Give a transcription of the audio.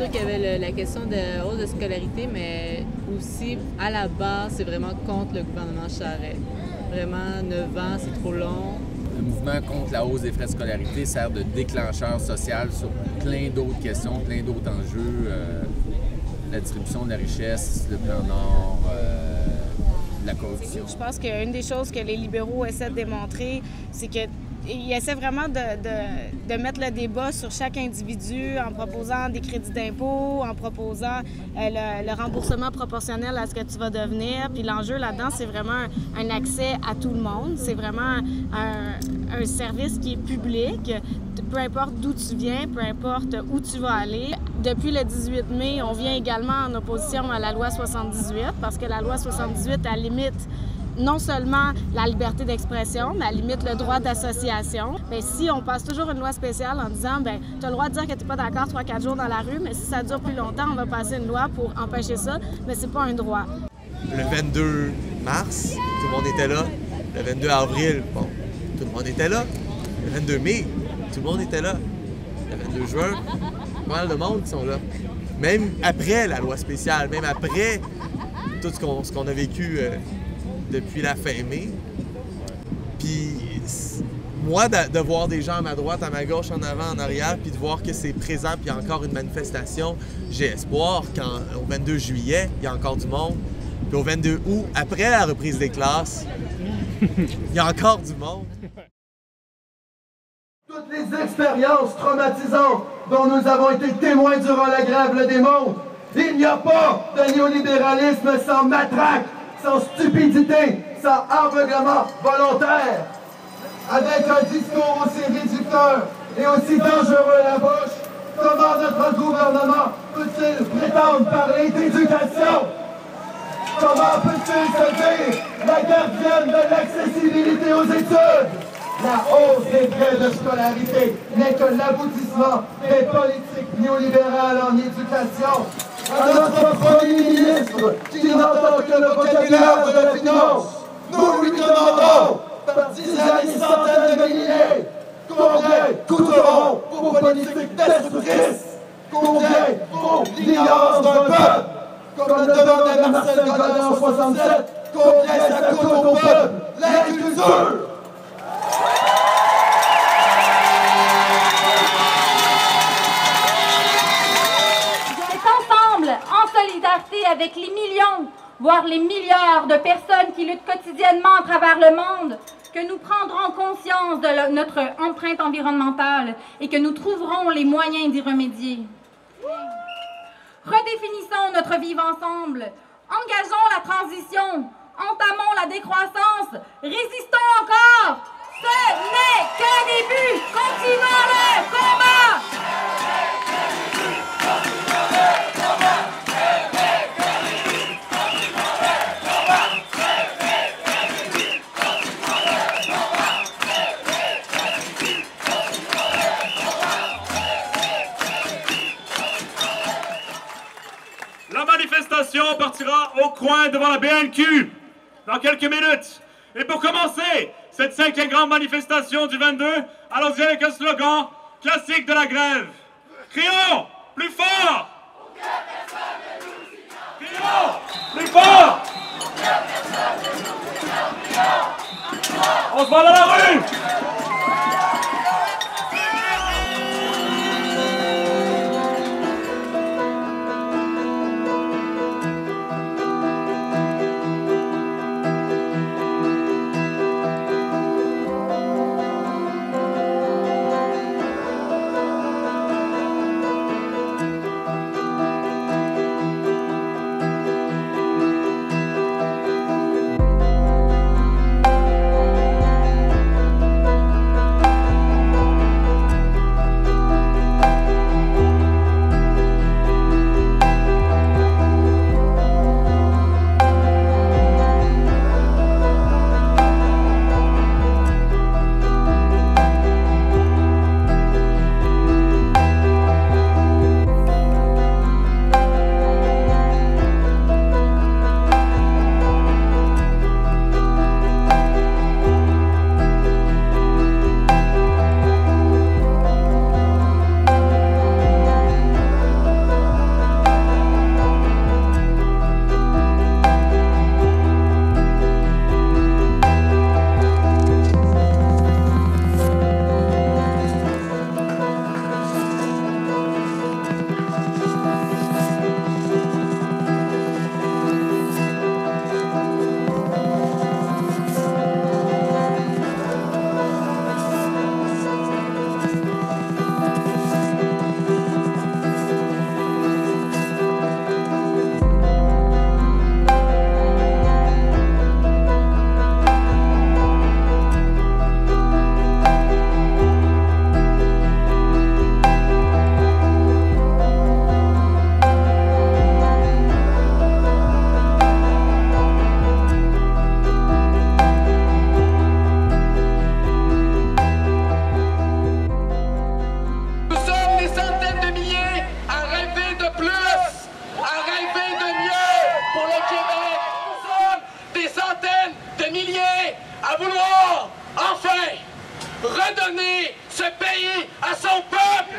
sûr qu'il y avait la question de hausse de scolarité, mais aussi, à la base, c'est vraiment contre le gouvernement Charest. Vraiment, 9 ans, c'est trop long. Le mouvement contre la hausse des frais de scolarité sert de déclencheur social sur plein d'autres questions, plein d'autres enjeux. La distribution de la richesse, le plan Nord, la corruption. Je pense qu'une des choses que les libéraux essaient de démontrer, c'est qu'ils essaient vraiment de mettre le débat sur chaque individu en proposant des crédits d'impôt, en proposant le remboursement proportionnel à ce que tu vas devenir. Puis l'enjeu là-dedans, c'est vraiment un accès à tout le monde. C'est vraiment un service qui est public. Peu importe d'où tu viens, peu importe où tu vas aller. Depuis le 18 mai, on vient également en opposition à la loi 78 parce que la loi 78, elle limite non seulement la liberté d'expression, mais elle limite le droit d'association. Bien, si on passe toujours une loi spéciale en disant ben tu as le droit de dire que tu n'es pas d'accord 3-4 jours dans la rue, mais si ça dure plus longtemps, on va passer une loi pour empêcher ça, mais c'est pas un droit. Le 22 mars, tout le monde était là. Le 22 avril, bon, tout le monde était là. Le 22 mai, tout le monde était là. Le 22 juin, pas mal de monde qui sont là. Même après la loi spéciale, même après tout ce qu'on a vécu depuis la fin mai. Puis moi, de voir des gens à ma droite, à ma gauche, en avant, en arrière, puis de voir que c'est présent, puis il y a encore une manifestation, j'ai espoir qu'au 22 juillet, il y a encore du monde. Puis au 22 août, après la reprise des classes, il y a encore du monde. Toutes les expériences traumatisantes dont nous avons été témoins durant la grève le démontrent. Il n'y a pas de néolibéralisme sans matraque, sans stupidité, sans aveuglement volontaire. Avec un discours aussi réducteur et aussi dangereux à la bouche, comment notre gouvernement peut-il prétendre parler d'éducation? Comment peut-il se dire la gardienne de l'accessibilité aux études? La hausse des frais de scolarité n'est que l'aboutissement des politiques néolibérales en éducation. À notre Premier ministre, qui n'entend que le vocabulaire de la finance, nous lui demandons, par dizaines et centaines de milliers, combien coûteront vos politiques destructrices? Combien vaut l'ignorance d'un peuple? Comme le demandait Marcel Godin en 67, combien ça coûte au peuple l'agriculture? En solidarité avec les millions, voire les milliards de personnes qui luttent quotidiennement à travers le monde, que nous prendrons conscience de notre empreinte environnementale et que nous trouverons les moyens d'y remédier. Redéfinissons notre vivre ensemble, engageons la transition, entamons la décroissance, résistons encore. Ce n'est qu'un début, continuons le combat. La manifestation partira au coin devant la BNQ dans quelques minutes. Et pour commencer cette 5e grande manifestation du 22, allons-y avec un slogan classique de la grève. Crions plus fort! Crions plus fort! On se voit dans la rue! à vouloir enfin redonner ce pays à son peuple.